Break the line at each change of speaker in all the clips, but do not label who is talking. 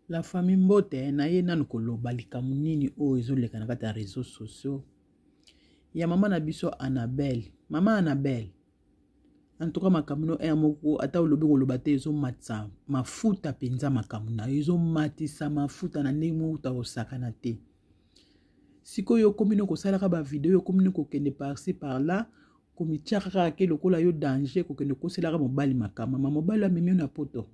La famille Mbote na ye nanu koloba likamu nini oyo ezoleka na kati ya réseaux sociaux ya mama na biso Annabelle. Mama Annabelle en tout cas makamuno moko ata olobi koloba te ezomatisa mafuta penza makamu na yo ezomatisa mafuta na ndenge moko osakana te. Sikoyo komino kosalaka ba video komino kokende par-ci par-là komitiaka kaka ke lokola yo danger kokende koselaka mobali makama mama mobali amemi na poto.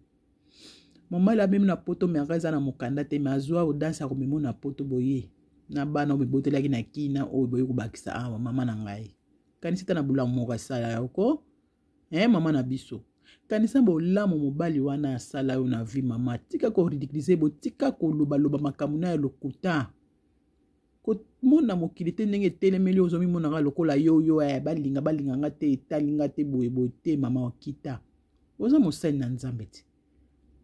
Mobali amemi na poto me akaza na mokanda te me azwa odansa komemi na poto boye na bana obibotelaki na kina oyo boye kobakisa awa mama na ngai. Kanisa na bula moko asala yoko mama na biso. Kanisa bolamu mobali wana asala yo na vie mama tika ko ridiculiser bo tika ko loba makamu na lokuta. Ko mona mokili te ndenge telemeli ozomi mona lokola yo balinga nga te etalinga te boye te mama okita. Oza mosali na Nzambe te.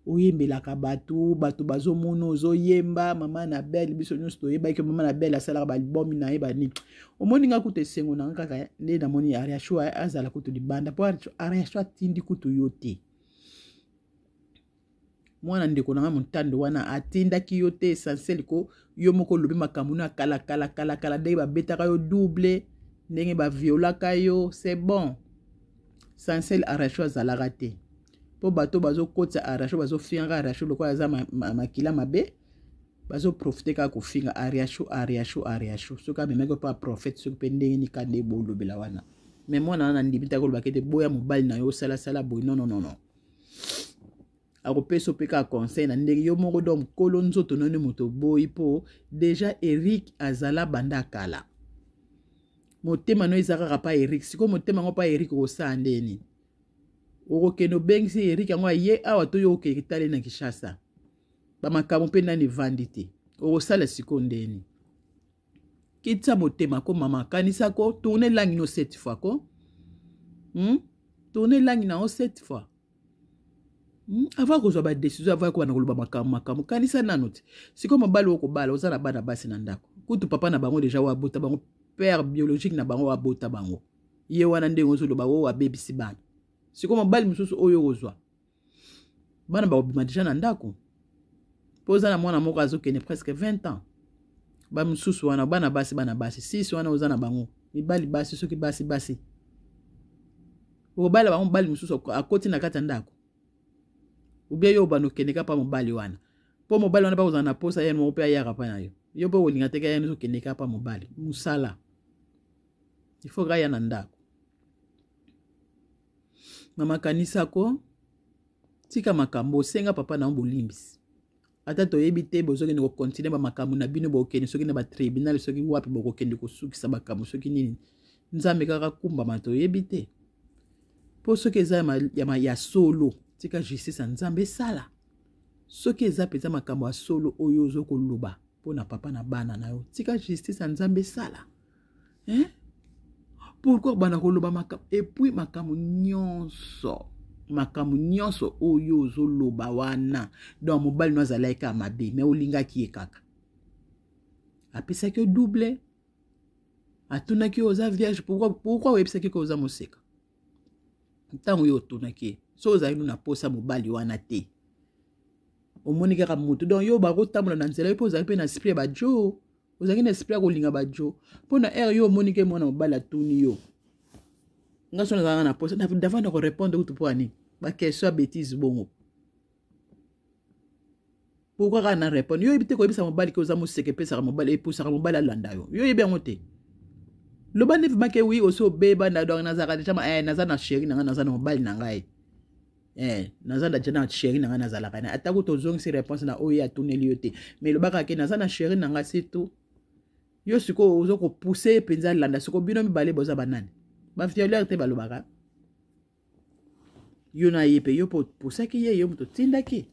Oyembelaka bato bazo mono ozoyemba mama Annabelle biso nyonso toyeba ke mama Annabelle asalaka ba album na yeba ni. Omoni nga kutu esengo na kaka nde na moni Ariashua azala kutu libanda po Ariashua tindi kutu yo te. Mwana ndeko na mutando wana atindaki yo te essentiel ko yo moko lobi makambo na kala ndenge babetaka yo double ndenge ba violaka yo c'est bon. Essentiel Ariashua azalaka te. Po bato bazo kotsa Ariashua bazo finga Ariashua lokola aza makila mabe bazo profiter ka ko finga Ariashua soka memeko pa prophète soka pendenge ni kande bolo bela wana mais mwana na ndibita ko bakete boya mobali na yo sala boy non akopeso peka conseil na ndenge yo moko dom kolo nzoto none moto boy po déjà Eric azala banda kala motema no ezaka pa Eric siko motema ngo pa Eric osa ndeni okokeno bengisi Eric yango ye awa to yo okekitale na Kishasa ba makambo pe nani vandite okosala siko ndeni kitsa motema ko mama kanisa ko tourner langi no 7 fois ko tourner langi na 7 fois avant ko zo ba décision avant ko na koloba makambo kanisa nanote siko mobali okobala ozana bana basi na ndako kutu papa na bango déjà wa bota bango père biologique na bango wa bota bango ye wana ndenge ozoloba wo wa bebisi bana siko mobali mususu oyo ozwa bana ba obima déjà na ndako poza na mwana moko azokene presque 20 ans ba mususu wana bana basi 6 wana ozana bango mibali basi soki basi obala bango bali mususu akoti na kata ndako ubia yo bano keneka pa mobali wana po mobali wana ba ozana na posa yenu mo pe ayaka pa na yo yo po olinga teka yenu so keneka pa mobali musala il faut ga ya na ndako mama kanisa ko tika makambo senga papa na mbolimbisi ata toyebi te bozoki ne ko continuer ba makambo na bino bokeni soki na ba tribunal soki wapi bokokende kosukisa makambo soki nini Nzambe kaka kumba mato yebi te po soki eza ya solo tika justice Nzambe sala soki eza peza makambo ya solo oyo ozokoloba pona papa na bana na yo tika justice Nzambe sala pourquoi bana koloba makambo et puis makambo nyonso oyo ozoloba wana donc mobali no azalaika mabe mais olingaki ye kaka apesaki double atunaki oza vierge pourquoi oyebisaki ko oza moseka ntango yo otunaki so ozali na posa mobali wana te omoni kaka mutu donc yo bakotambola na nzela yo po ozali pe na esprit ya bajo ozali na esprit ya kolinga bajo mpo na ere yo omoni ke mwana mobali atuni yo nga so nazalaka na posa davant na korépondre kutu po ani bakeso ya bétise bongo pourquoi kaka na répondre yo yebi te koyebisa mobali ke oza moseke epesaka mobali epusaka mobali alanda yo yo yebi yango te loba ndefi make wi oso obeba na donc nazalaka deja naza na chéri nanga naza na mobali na ngai naza deja na chéri nanga nazalaka na atako tozongisi réponse na oyo atuneli yo te mais lobaka ke naza na chéri nanga surtout yo siko ozo kopousse penza landa siko bino mibale boza banani ba violeur te balobaka yo na yepe yo po poussaki ye yo muto tindaki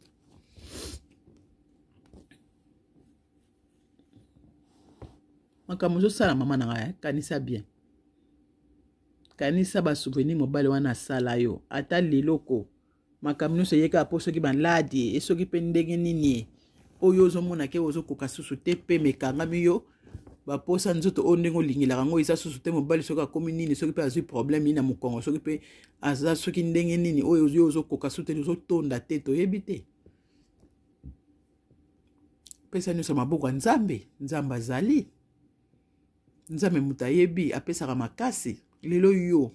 makambo ozosala mama na ngai kanisa bien kanisa ba souvenir mobali wana sala yo ata leloko makambo nyonso yeka po soki banladi esoki pe ndenge nini oyo ozomona ke ozokoka susu te pe mekangami yo baposa nzoto o ndenge olingilaka ngo eza susu te mobali soki akomi nini soki pe azwi problème nini na mokongo soki pe aza soki ndenge nini oyo ozokoka susu te ozotonda te toyebi te pesa nyonso maboko ya nzambe nzambe azali nzambe moto ayebi apesaka makasi lelo yo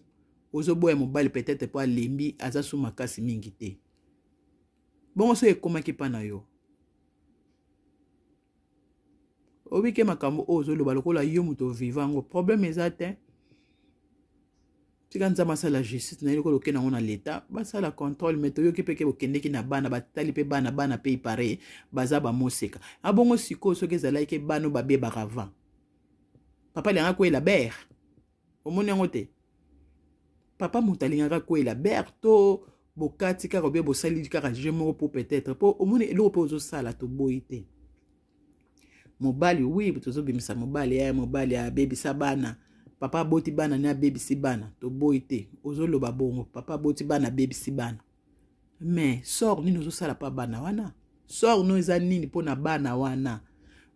ozoboya mobali peut-être po alembi aza su makasi mingi te bongo so ekomaki mpa na yo obike makambo oyo ozoloba lokola yo moto viva yango problème eza te tika nzambe asala justice na ye lokola okende yango na leta basala contrôle mais toyoki mpe ke bokendeki na bana batali mpe bana mpe ipare baza bamoseka abongo sikoyo soki ezalaki ke bana oyo babebaka avant papa alingaka koyela bere omoni yango te papa moto alingaka koyela bere to bokati kaka obie bosali kaka je moko po peut-être po omoni eloko mpe ozosala toboyi te mobali oui tozobimisa mobali abebisa bana papa boti bana ne abebisi bana toboyi te ozoloba bongo papa boti bana abebisi bana mais sort nini ozosala pa bana wana sort no eza nini mpona bana wana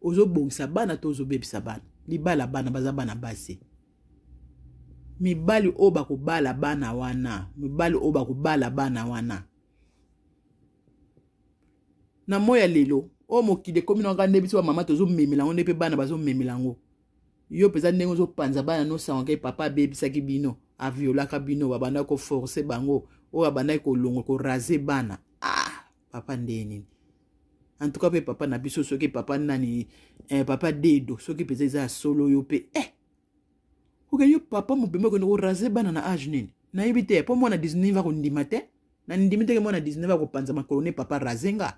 ozobongisa bana to ozobebisa bana libala bana baza bana basi mibali oyo bakobala bana wana mibali oyo bakobala bana wana na moya lelo o mokide komi na ngande biso ba mama tozomemela ngo ndepe bana bazomemela ngo yo peza ndenge ozopanza bana no sango papa bebisaki bino aviolaka bino babanda ko forcer bango o babanda ko longo ko raser bana papa ndeni en tout cas pe papa na biso soki papa nani papa dedo soki peza za solo yo pe oke yo papa mobembe ko no raser bana na âge nini na yibite po mwana 19 va ko ndima te na ndimi te mwana 19 va ko panza makolone papa razenga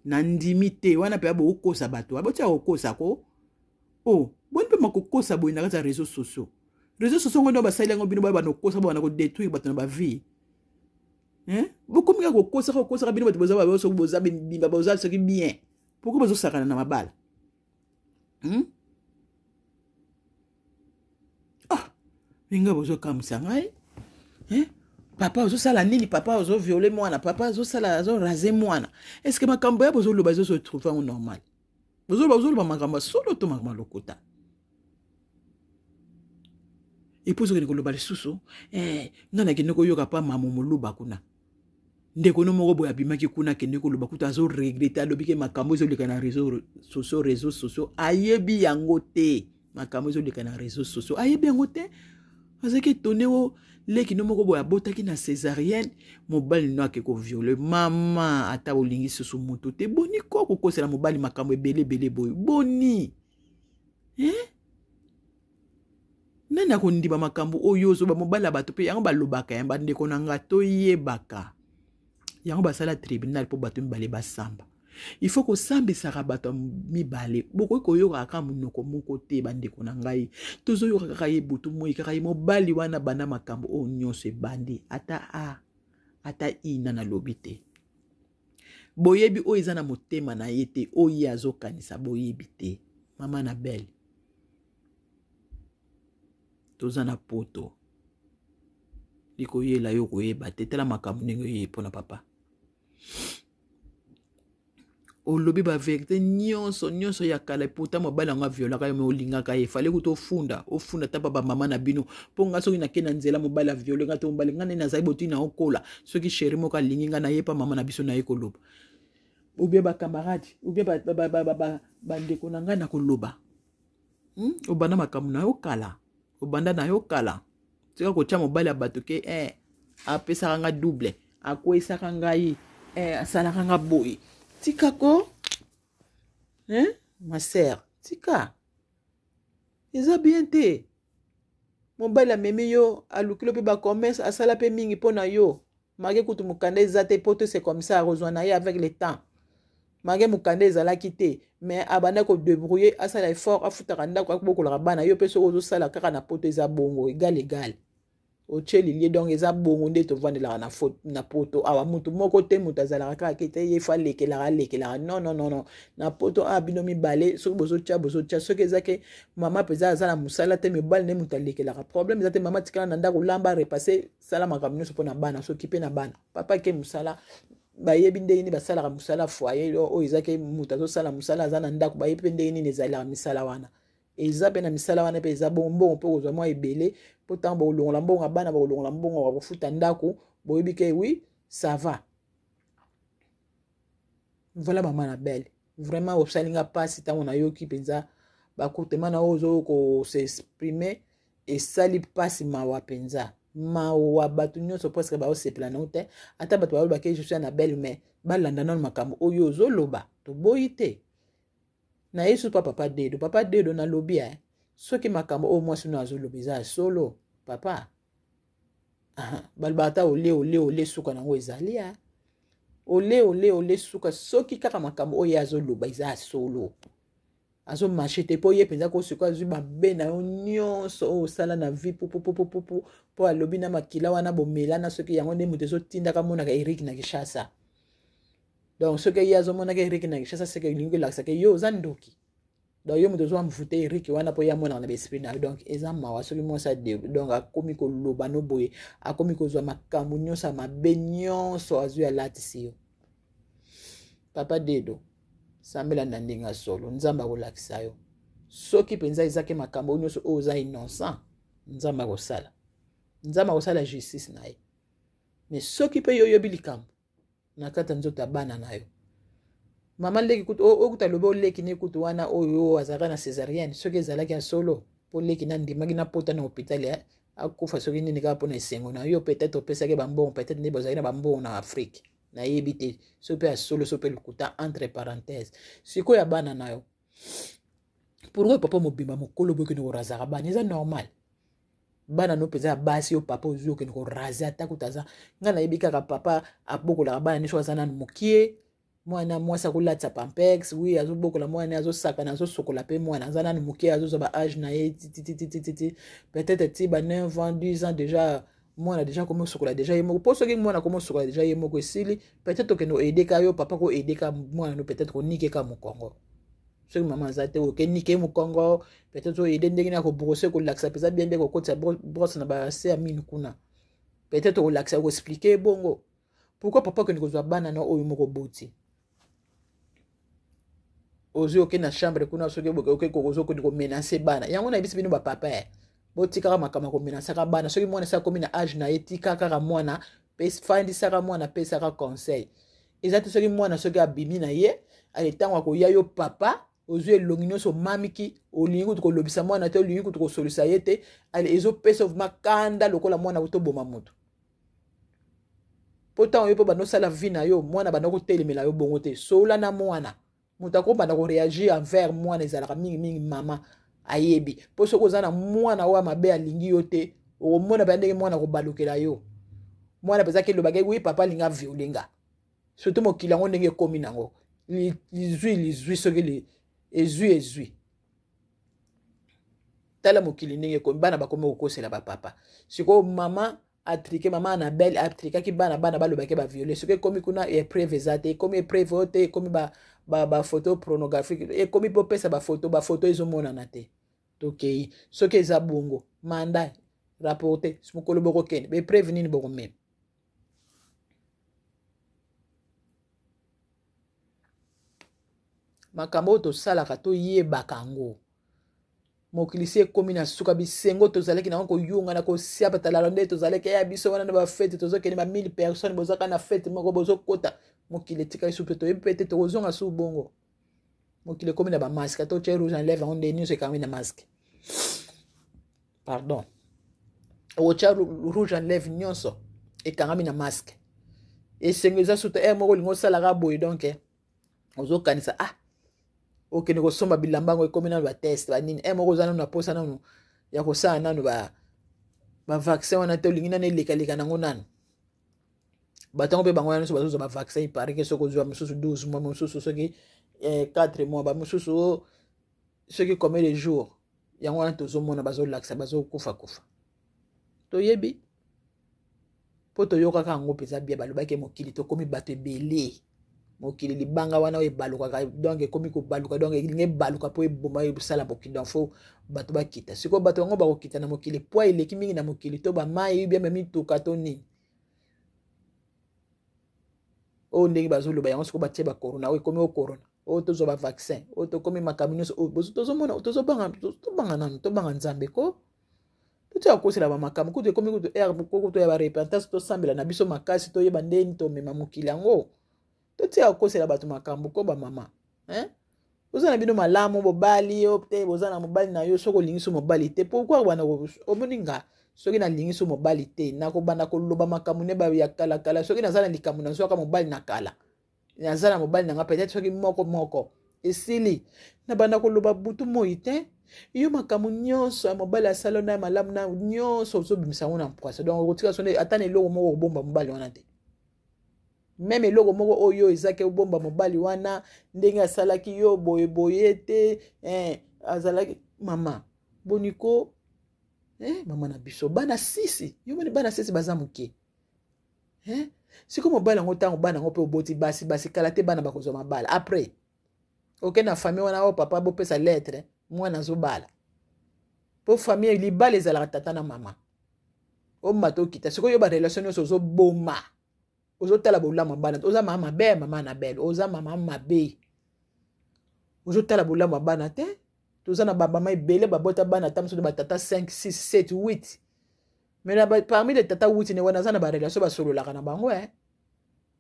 na ndimi te wana pe abo okosa bato aboti okosa ko boni pe makokosa boy na kata réseaux sociaux ngondo basali ngo bino ba nokosa ba na ko détruire bato na ba vie bokomika kokosa bino bato boza ba so boza bimba boza soki bien pourquoi bozo sakana na mabala minga bozo kamsa ngai papa ozosala nini papa ozo violer mwana papa ozosala azo raser mwana est-ce que makambo ya bozo loba zo trouve en normal bozo loba makambo solo to makambo lokota et puis que koloba lisusu ngana kende ko yoka pa mamu muluba kuna ndeko no moko boya bimaki kuna kende ko loba kuta azo regretter lobike makambo zo leka na réseaux sociaux ayebi yango te makambo zo leka na réseaux sociaux ayebi yango te azaki toneo leki no moko boya botaki na césarienne mobali no akeko violer mama ata olingi susu moto te boni ko kokosela mobali makambo ebele boy boni nana kondiba makambo oyo zo ba mobali bato pe yango balobaka yamba ndeko na nga to yebaka yango basala tribunal po bato mibale basamba il faut ko sambisa bato mibale boko koyoka ka munoko moko te bandeko na ngai tozo yoka kaka ye butu moi kaka ye mobali wana bana makambo o nyonso bandi ata ina na lobite boyebi o izana motema na yete o yazo kanisa boyebi te mama na belle toza na poto liko yela yo koyeba te tala makambo ndenge ye pona papa olobi ba vérité nyonso ya kala puta mobala nga violaka yo me olingaka ye fallait ko ofunda ta ba mama na bino ponga soki na kena nzela mobala violenga to mobala ngane na zai botina okola soki chéri moka linginga na ye pa mama na biso na ye koloba ou bien ba camarade ou bien ba ndeko na nga na koloba obanda makamu na yo kala obanda na yo kala tika ko tia mobala bato ke apesa nga double akwesa ngai asala nga boy tika ko ma sœur tika eza bien te mobali amemi yo alukilo pe ba commerce asala pe mingi pona yo mage kutu mukanda eza te poto c'est comme ça rejoindre ye avec le temps mage mukanda ezalaki te mais abanda ko débrouiller asala effort afutaka ndako akbokola bana yo pe so ozosala kaka na poto eza bongo égal ocheli lié donc eza bongo nde to vandela na poto awa mutu moko te mutu azalaka kaka kete ye fa lekelaka non na poto bino mibale soki bozotia soki ezake mama peza azala musala te mibale ne mutu alekelaka problème eza te mama tikala na ndako lamba repasser sala makambo nyonso mpo na bana soki mpe na bana papa ke musala bayebi ndenge nini basalaka musala foyer oyo ezake mutu azosala musala aza na ndako bayebi mpe ndenge nini ezalaka misala wana eza pe na misala wana pe eza bongo mpo kozwa mwa ebele po ntango bakolongola mbongo bana bakolongola mbongo bakofuta ndako boyebi ke oui ça va voilà mama na belle vraiment osalinga pasi tango na yoki penza bakutema na ozo ko s'exprimer esali pasi mawa penza mawa bato nyonso presque baosepela na te ata bato balobake je suis na belle mais balanda nano makambo oyo ozoloba toboyi te na yesu papa dedo na lobi soki makambo oyo mwasi no azoloba eza solo papa balobaka ata ole suka nango ezali ole suka soki kaka makambo oyo azoloba eza solo azomarche te mpo ye mpenza kosuka azwi mabe na yo nyonso oyo osala na vie mpo alobi na makila wana bomela na soki yango nde moto ezotindaka monaka Eric na Kishasa donc soki ye azomonaka Eric na Kishasa seke elingi elakisaka yo oza ndoki donc yo moto ozwa mvute Eric wana mpo ye amonaka na baesprit na yo donc eza mawa soki mwasi adebe donc akomi koloba no boye akomi kozwa makambo nyonso ya mabe nyonso azwi alatisi yo papa dedo sambela na ndenge solo nzamba kolakisa yo soki penza ezake makambo nyonso oyo oza innocent nzamba kosala justice na ye mais soki pe yo yobi likambo na kata nzoto bana na yo mama leki kutu okuta lobe oleki ne kutu wana oyo azaka na césarienne soki ezalaki ya solo po leki na ndimaki na pota na hôpital akufa soki nini kaka mpona esengo na yo peut-être opesaki bambongo peut-être nde bozalaki na bambongo na Afrique na yebi te so pe ya solo so pe lukuta entre parenthèses sikoyo ya bana na yo pourquoi papa mobimba mokolo boyo kende korazaka bana eza normal bana no peza ya basi yo papa ozwi okende koraze ata kuta aza ngai nayebi kaka papa abokolaka bana nyonso aza nanu mokie mwana mwasi akolatisa pampex wi azobokola mwana azosakana azosokola mpe mwana aza nanu mokie azozwa ba age na ye tititititi peut-être ti ba 9 ans 10 ans déjà mwana déjà komo sokola déjà ye moko po soki mwana komo sokola déjà ye moko esili peut-être okende oedeka yo papa ko edeka mwana no peut-être konikeka mokongo soki mama aza te okenike mokongo peut-être oede ndenge na kobrose kolakisa peza bien bien kokotisa brosse na base ya mine kuna peut-être kolakisa koexpliquer bongo pourquoi papa okende kozwa bana na oyo moko boti ozwi oke na chambre kuna soki oke kozokende komenace bana yango na bisi bino bapapa botikaka makambo komenasaka bana soki mwana esa komi na age na ye tika kaka mwana fandisaka mwana pesaka conseil eza te soki mwana soki abimi na ye ale ntango akoya yo papa ozwi elongi nyonso omamiki olingi kutu kolobisa mwana te olingi kutu kosolisa ye te ale ezopesa makanda lokola mwana kotoboma moto po ntango yo mpo bandosala vi na yo mwana banda kotelemela yo bongo te sola na mwana moto akobanda koreagir envers mwana ezalaka mingi mama ayebi po soki oza na mwana oyo mabe alingi yo te okomona mpe ndenge mwana kobalukela yo mwana mpenza kelobaki wi papa alinga violenga surtout mokili yango ndenge ekomi nango lizwi soki ezwi tala mokili ndenge ekomi bana bakomi kokosela bapapa sikoyo mama atrike mama Annabelle atrikaki bana balobaki baviole soki ekomi kuna epreuve eza te ekomi epreuve oyo te ekomi bafoto pornographique ekomi mpo pesa bafoto ezomonana te tokei soki eza bongo manda rapporte mokolo bokokende bepreuve nini bokomema makambo oyo tosalaka toyebaka yango mokili si ekomi na suka bisengo tozalaki nango koyunga na kosiapa talala nde tozalaki ya biso wana na bafete tozokende ba 1000 personnes bozaka na fete moko bozokota mokili etikali su mpe toyebi mpe te tokozonga su bongo mokili ekomi na bamaske ata otya rouge en lèvre yango nde nyonso ekangami na maske pardon otya rouge en lèvre nyonso ekangami na maske esengo eza su te moko olingi osalaka boye donc ozokanisa okende kosomba bilamba yango ekomi nano bateste banini moko oza nano na posa nano ya kosala nano bavaccin wana te olingi nano elekaleka nango nano batango mpe bango wana nyonso bazozwa bavaccin iparike soki ozwa mosusu 12 mois mosusu soki 4 mois bamosusu soki combien de jours yango wana tozomona bazolakisa bazokufa toyebi mpo toyokaka yango mpenza bia balobaki mokili tokomi bato ebele mokili libanga wana oyo ebalukaka donc ekomi kobaluka donc elingi ebaluka mpo eboma ebosala mokili donc fo bato bakita sikoyo bato yango bakokita na mokili po eleki mingi na mokili to bamai bia mituka to nini oyo ndenge bazoloba yango sikoyo batie bacorona oyo ekomi ocorona oyo tozwa bavaccin oyo tokomi makambo nyonso tozomona tobanga nzambe ko totia kokosela bamakambo kutu ekomi kutu ere kutu ya barepentance tosambela na biso makasi toyeba ndeni tomema mokili yango totia kokosela bato makambo ko bamama hein ozana bino malamu mobali yo te bozana mobali na yo soko lingiso mobali te pourquoi wana omoninga soki na lingiso mobali te nakobanda koloba makambo ne ba ya kala kala soki nazana likambo na soka mobali na kala nazana mobali na nga peut-être soki moko esili na banda koloba butu moi te yo makambo nyonso ya mobali asala na malamu na nyonso ozobimisa ngo na mpwasa donc okotika sonde ata na eloko moko obomba mobali wana te même eloko moko oyo ezaki obomba mobali wana ndenge asalaki yo boye te azalaki mama boniko mama na biso bana sisi yo moni bana sisi baza moke siko mobali yango ntango bana yango mpe oboti basi kala te bana bakozwa mabala après oke na famille wana o papa bopesa lettre mwana azobala po famille libala ezalaka tata na mama omata okita sikoyo barelation nyonso ozoboma ozotala bolamu bana oza mama mabe mama na belle oza mama mabe ozotala bolamu bana te toza na babama ebele babota bana ta mosusu batata 5 6 7 8 mais parmi les tata 8 ne wana za na barelation basololaka na bango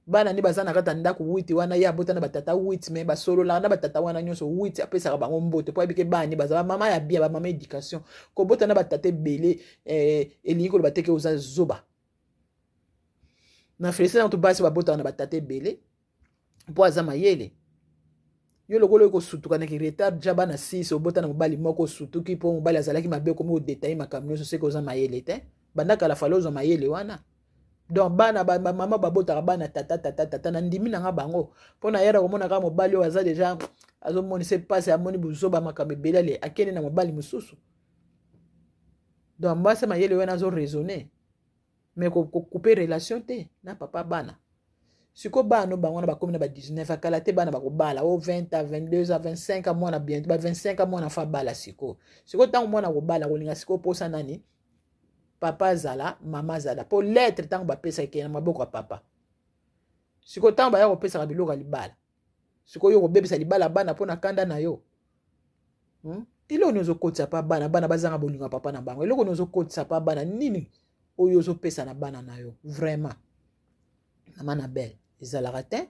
bana ni baza na kata ndako 8 wana ya bota na batata 8 mais basololaka na batata wana nyonso 8 apesaka bango mbote po abike bani baza mama ya bia bamama éducation ko bota na batata ebele elingi koloba te ke oza zoba na félicité na to basi babota na batata ebele po aza mayele yo lokolo ko sutuka na ki retard jaba na 6 obota na mobali moko sutuki po mobali azalaki mabe komi o détailler makambo nyonso se ko oza mayele te bandaka la falozo mayele wana donc bana mama babota bana tata na ndimi na nga bango pona yera komona ka mobali o aza déjà azomoni se passe amoni buzoba makambo ebele akene na mobali mususu donc mbasa mayele wana zo raisonner mais ko couper relation te na papa bana siko bana bango na bakomi na ba 19 akala te bana bakobala o 20 à 22 à 25 à mwana bientôt ba 25 à mwana fa bala siko tango mwana kobala kolinga siko posa nani papa zala mama zala po lettre tango bapesa ke na maboko ya papa siko tango baya kopesa biloko libala siko yo kobebisa libala bana pona kanda na yo eloko nozo kotisa pa bana bazanga bolinga papa na bango eloko nozo kotisa pa bana nini oyo ozo pesa na bana na yo vraiment mama na belle ezalaka te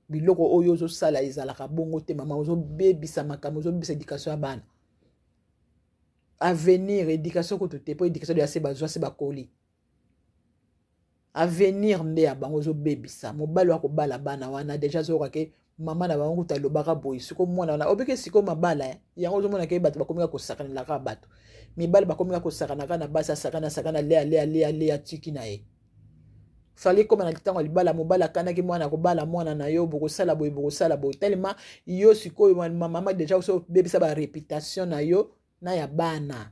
biloko oyo ozo sala ezalaka bongo te mama ozo bebisa makambo ozo bebisa éducation ya bana avenir éducation ko te po éducation de assez bazwa se bakoli avenir nde ya bango ozo bebisa mobali wako bala bana wana déjà zo ke mama na bango ta lobaka boy siko mwana wana obike siko mabala yango ozo mona ke bato bakomika ko sakana la ka bato mibali bakomika ko sakana kana basa sakana le atiki na ye fallait comme na kitango libala mobala kana ki mwana ko bala mwana na yo boko sala boy tellement yo siko mama déjà oso bebisa ba réputation na yo na ya bana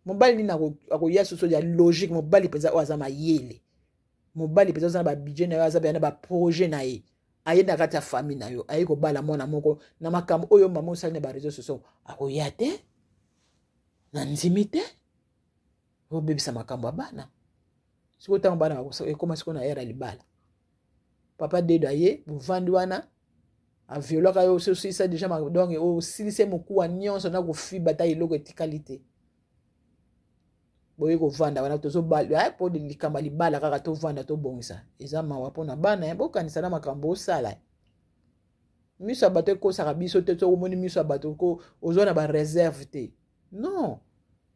mobali nina akoya soso ya logique mobali peza o azama yele mobali peza za ba budget na yo azabe na ba projet na ye ayenda kati ya famille na yo ayi ko bala mwana moko na makambo oyo mama osali na ba réseaux sociaux akoya te na ndimi te o bebisa makambo bana siko tango bana ekoma siko na era libala papa dedo aye buvandi wana aviolaka yo aussi ça déjà donc au silise mokuwa nyonso na kofiba ta iloko etikalité boye ko vanda wana tozo bala po de likamba libala kaka to vanda to bongisa eza mawa pona bana bokanisa na makambo osala miso bato ko saka biso te to moni miso bato ko ozona ba réserve te non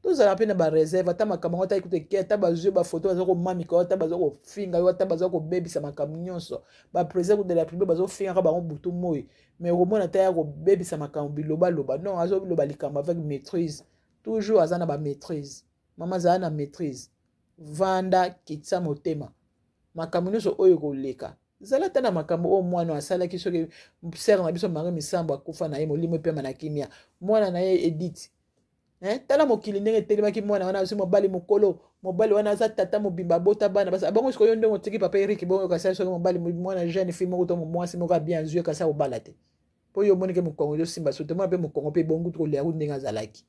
tozala pe na ba réserve ata makambo ta écoute ke ata bazwe ba photo bazoko mamika ata bazoko finga yo ata bazoko bebisa makambo nyonso ba président de la République bazo finga ka bango butu moyi mais romona ta ya ko bebisa makambo biloba loba non azo biloba likamba avec maîtrise toujours azana ba maîtrise mama za na maîtrise vanda kitsa motema makambo nyonso oyo koleka zala tana makambo o mwana asala ki soki sere na biso mari misambo akufa na ye molimo pe na kimia mwana na ye Edith tala mokili ndenge telemaki mwana wana azo mobali mokolo mobali wana aza tata mobimba bota bana basa bango sikoyo ndenge otiki papa Eric bongo kasa soki mobali mwana jeune fille moko to mwasi moko bien zue kasa obala te po yo monike mokongo yo simba sote mwana pe mokongo pe bongo to le ndenge azalaki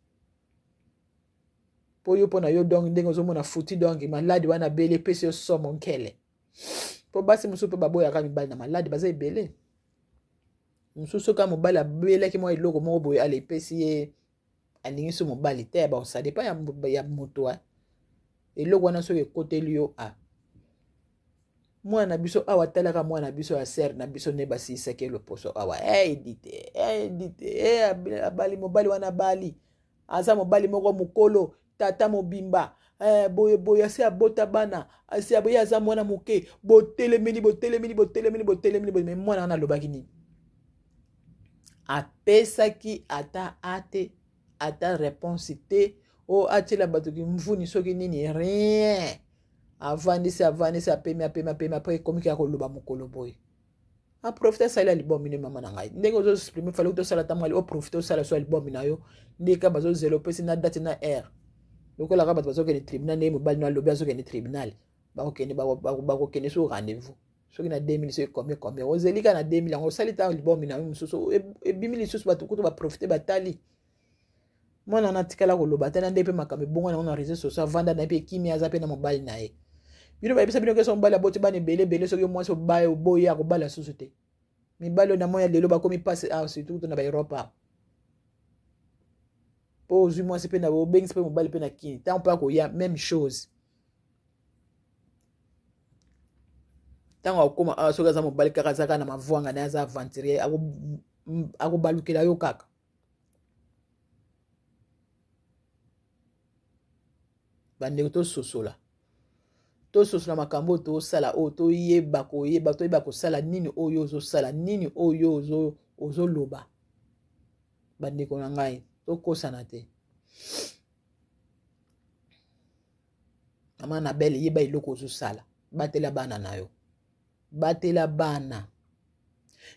po yo pona yo donc ndenge ozomona futi donc maladi wana bele pese yo somo nkele po basi musupe baboya ka mibali na maladi baza ebele mususu ka mobali abelaki mwa eloko moko boye ale pesi ye alingi so mobali te ba ça dépend ya moto eloko wana soki ekoteli yo mwana biso awa talaka mwana biso ya ser na biso ne basisaki loposo awa edite abali mobali wana bali aza mobali moko mokolo tata mobimba boye asi abota bana asi aboye aza mwana moke botelemini me mwana wana alobaki nini apesaki ata ate ata réponse te o atiela bato ki mvuni soki nini rien avandisi apemi apres ekomi kaka koloba mokolo boye aprofite asali alibomi ne mama na ngai ndenge ozoexprime fale tosala ntango ali oprofite osala so alibomi na yo ndeka bazozela opesi na date na aire lokolaka bato bazokende tribunal ndenge mobali no alobi azokende tribunal bakokende so rendez-vous soki na 2000 soki combien ozeli kaka na 2000 yango osali ntango libomi na yo mosusu ebimi lisusu bato kutu baprofite batali mwana natikala koloba te na nde mpe makambo ebongo nango na réseau social avanda na ye mpe kimi aza mpe na mobali na ye bino bayebisa bino keso mobali aboti bana ebele soki mwasi oboye akobala susu te mibali oyo na moi ya lelo bakomi mpasi surtout kutu na baeurope awa mpo ozwi mwasi mpe na obengisi mpe mobali mpe na kini ntango mpe akoya même chose ntango akokoma awa soki aza mobali kaka aza kaka na mavwanga naye aza aventurier akobalukela yo kaka bandeko tososola makambo tosala oyo toyeba kosala nini oyo ozosala nini oyo ozoloba bandeko na ngai tokosana te mama na bele yeba eloko ozosala batela bana na yo batela bana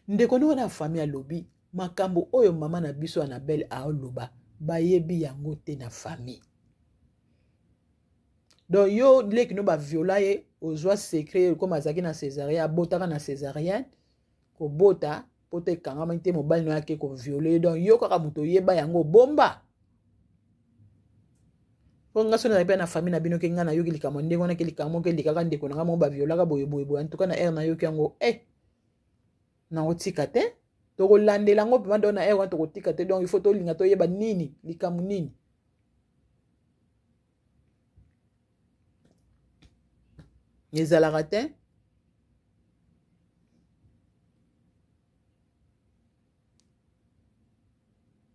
ndeko ndeko na famille alobi makambo oyo mama na biso na bele aoloba bayebi yango te na famille donc yo leki no ba viola ye ozwa secret comme azaki na césarienne abotaka na césarienne ko bota pote kangama te mobali no yake ko violer donc yo kaka muto yeba yango bomba po nga sona pe na famille na bino ke nga na yo kilikamo ndenge na kilikamo ke likaka ndeko na nga mo ba violaka boye en tout cas na air na yo yango na otika te to ko landela ngo pe mando na air to ko tika te donc il faut to linga to yeba nini likamu nini ezalaka te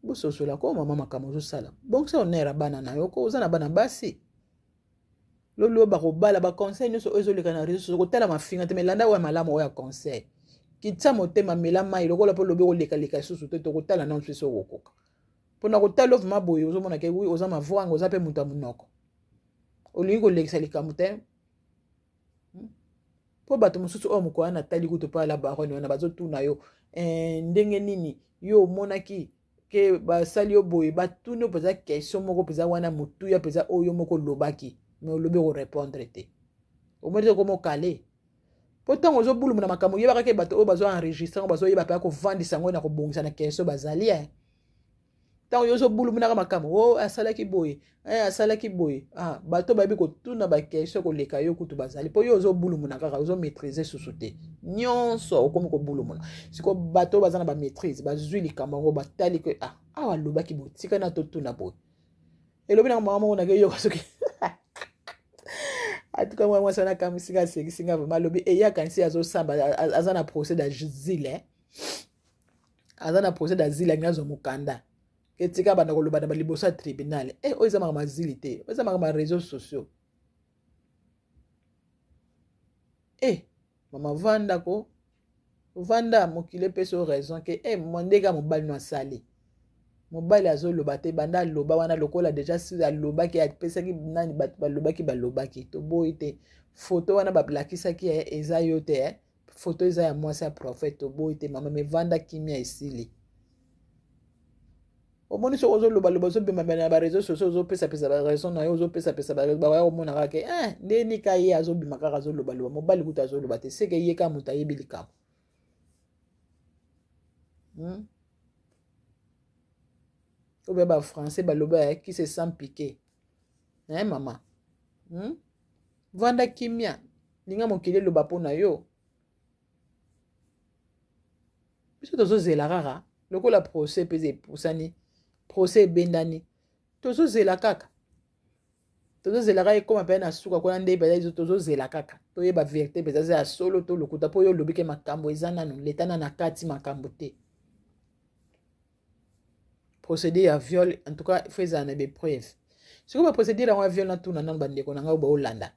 bososola ko mama makambo ozosala bonke sa onera bana na yo ko oza na bana basi loloba kobala baconseil nyonso oyo ezoleka na réseau sociaux kotala mafinga te melanda oyo ya malamu oyo ya conseil kitisa motema mela mai lokola mpo lobi kolekaleka lisusu te tokotala nano mpe so okokoka mpona kotala ovuma boye ozomona ke wi oza mavwanga oza mpe moto ya monoko olingi kolekisa likambo te po bato mosusu oyo moko wana tali kutu pa la barone wana bazotuna yo ndenge nini yo omonaki ke basali yo boye batuni yo peza question moko peza wana motuya peza oyo moko lobaki me olobi korépondre te omoni te komo kale po ntango ozobulumu na makambo yebaka ke bato oyo bazoenregistre ngo bazoyeba mpe akovandisa yango na kobongisa na question bazali ntango yo ozobulumu naka makambo asalaki boye bato bayebi kotuna bakestion koleka yo kutu bazali mpo yo ozobulumuna kaka ozomaîtrise susu te nyonso okomi kobulumuna siko bato baza na bamaîtrise bazwi likambo yango batali ke awa alobaki boye tika na totuna boye elobi nanga mama moko nake yoka soki atuka mwa mwasi wana kamisinga asekisinga vraimen alobi eyakanisi azosamba aza na procès d'asile aza na procès d'asile alingi azwa mokanda ketika bana koloba na baliboso ya tribunal oyo eza makambo azili te oyo eza makambo ya réseaux sociaux mama vanda mokili mpe so raison ke mondeka mobali no asali mobali azoloba te banda aloba wana lokola deja si alobaki apesaki nani bato balobaki toboyi te foto wana bablakisaki eza yo te foto eza ya mwasi ya prophète toboyi te mama mevanda kimia esili omoni so ozolobaloba ozobema na bareseau sociaux ozopesapesa baraison na yo ozopesapesa baya komona kaka ke ndeni ka ye azobima kaka azolobaloba mobali kutu azoloba te seke ye ka moto ayebi likambo obe bafrançais baloba qui se sent piqué mama vanda kimia linga mokili eloba mpo na yo biso tozozela kaka lokola procès mpe epusani procès ebendani tozozela kaka tozozelaka ye koma mpe na suka kuna nde mpenza tozozela kaka toyeba vérité mpenza za ya solo to lokuta mpo oyo olobi ke makambo eza nanu leta na kati makambo te. Procédé ya viol en tout cas faut ezala na bepreuve sikoyo baprocédure yango ya viol natuna nano bandeko na ngai baolanda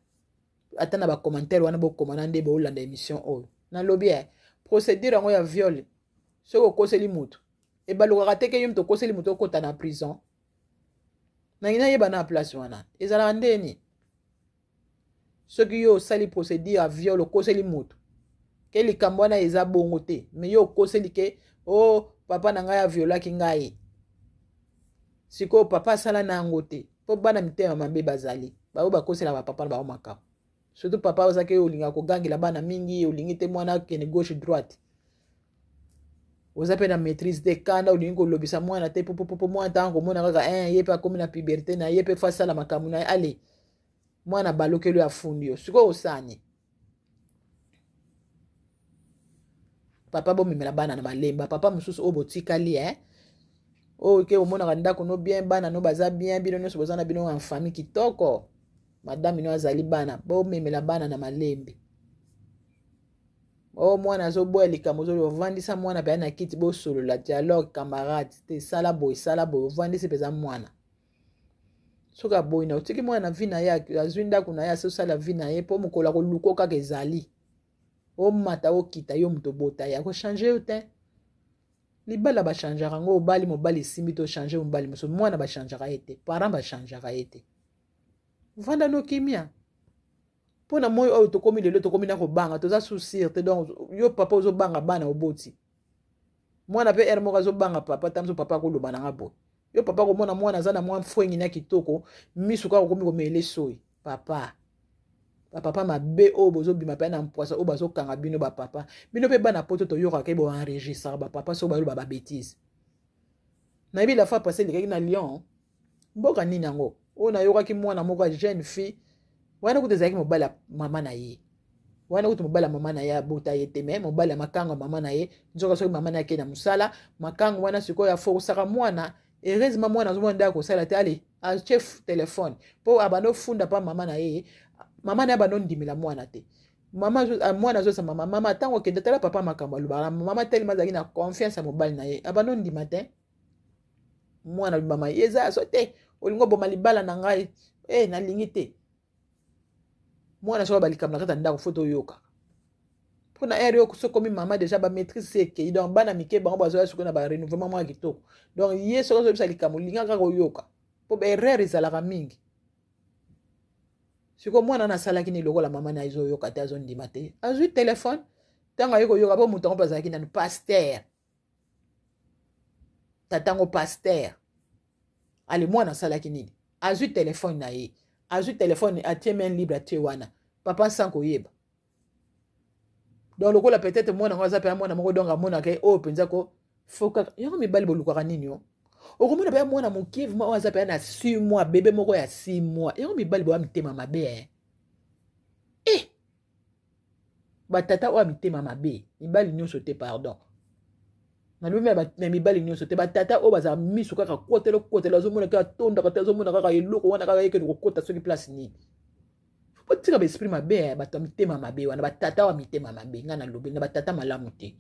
ata na bacommentaire wana bokomana nde baolanda émission oyo nalobi procédure yango ya viol soki okoseli moto ebalukaka teke yo moto okoseli moto okota na prison nangi nayeba na place wana ezalaka ndeni soki yo osali procédure ya viol okoseli moto ke likambo wana eza bongo te me yo okoseli ke papa na ngai aviolaki ngai sikoyo papa asala na yango te mpo bana mitema mabe bazali bao bakosela bapapa na bao makambo surtout papa ozaki olinga kogangela bana mingi olingi te mwana akende gauche droite oza mpe na maîtrise te kanda olingi kolobisa mwana te popopopo mwana ntango komona kaka ye mpe akomi na puberté na ye mpe fo asala makambo na ye ale mwana balokelo ya fundi yo sikoyo osani papa bomemela bana na malemba papa mosusu oyo botikali oyo ke omonaka ndako no bien bana no baza bien bino nyonso boza na bino en famille kitoko madame no azali bana bomemela bana na malembe mwana azoboya likambo ozoli ovandisa mwana mpe na kiti bosolola dialogue camarade te sala boye ovandisi mpenza mwana soki aboyi na otiki mwana na vi na ye azwi ndako na ye asosala vi na ye mpo mokolo akoluka kaka ezali omata okita yo moto bota ye akochange yo te libala bachangeaka yango obali mobali esimbi to change mobali mosusu mwana bachangeaka ye te parent bachangeaka ye te vanda no kimia mpona moi oyo tokomi lelo tokomi na kobanga toza soucir te donc yo papa ozobanga bana oboti mwana mpe ere moko azobanga papa tamso papa akoloba nanga boye yo papa komona mwana aza na mwa fwengi na kitoko misu kaka komi komele soyi papa bapapa mabe oyo bozobima mpe na mpwasa oyo bazokanga bino bapapa bino mpe bana poto toyokaka boenregistraka bapapa soki baloba babétise nayebi la fois passé lekaki na Lyon mboka nini yango oyo nayokaki mwana moko ya jeune fille wana kuta ezalaki mobali ya mama na ye wana kuta mobali ya mama na ye abota ye te me mobali ya makango ya mama na ye nzoka soki mama na ye akei na mosala makango wana sikoyo aforosaka mwana heureusement mwana azomona nde akosala te ale atie telefone mpo abanda ofunda mpa mama na ye mama na ye abanda ondimela mwana te mwana azosama mama ntango okende tala papa makambo alobaka mama telema azalaki na confiance ya mobali na ye abanda ondima te mwana mama ye eza so te olingo boma libala na ngai nalingi te mwana soki balikambo na kati ya ndako fo toyoka mpona ere yo sokomi mama deja bamaîtrise se ekei donc bana mike bango bazoya sikoyo na barenouvellement mwa ya kitoko donc ye soki azobisa likambo linga kaka oyoka mpo baerreur ezalaka mingi sikoyo mwana na asalaki ni lokola mama na ezoyoka te azondima te azwi telefone ntango aye koyoka mpo moto yango mpe azalaki nanu paster tatango paster ale mwana asalaki nini azwi telefone na ye azwi telefone atie main libre atie wana papa sans koyeba donc lokola peut-être mwana ngo aza mpe mwana moko donc amonaka oyo mpenza ko foka yango mibali bolukaka nini yo okomona mpe mwana mokie vraimen oyo aza mpe na 6 mois bebe moko ya 6 mois yango mibali boya mitema mabe batata oyo mitema mabe mibali nyonso te pardon nalobi me mibali nyonso te batata oyo bazala miso kaka kotela azomona kaka atondaka te azomona kaka eloko wana kaka yekende kokota soki place nini otika baesprit mabe bato ya mitema mabe wana batata oyo mitema mabe ngai nalobi na batata malamu te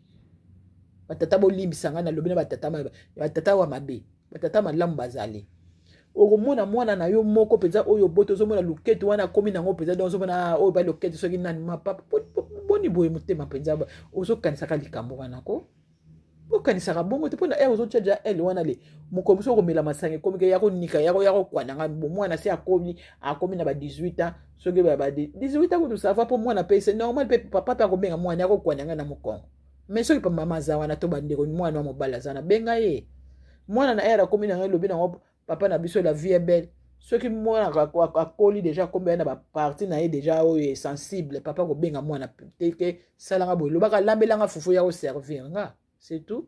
batata bolimbisa ngai nalobi na batata oyo mabe batata malamu bazali okomona mwana na yo moko mpenza oyo boto ozomona lukete wana akomi nango mpenza donc ozomona oyo bali lokete soki nani mapapa boni boye motema mpenza ozokanisaka likambo wana ko okanisaka bongo te mpona ere ozochaja ele wana le mokomi so okomela masanga ekomi ya konika ya kokwananga mwana si akomi na ba 18 ans soki ba 18 ans kutu sava mpo mwana mpe se normal mpe papa mpe akobenga mwana ya kokwananga na mokongo mais soki pa mama aza wana to bandeko mwana wa mobali aza na benga ye mwana na ere akomi nanga elobi nango papa na biso la vie est belle soki mwana akoli deja akombi na baparti na ye deja oyo sensible papa kobenga mwana teke salanga boye lobaka lambelanga fufu ya koservir nga c'est tout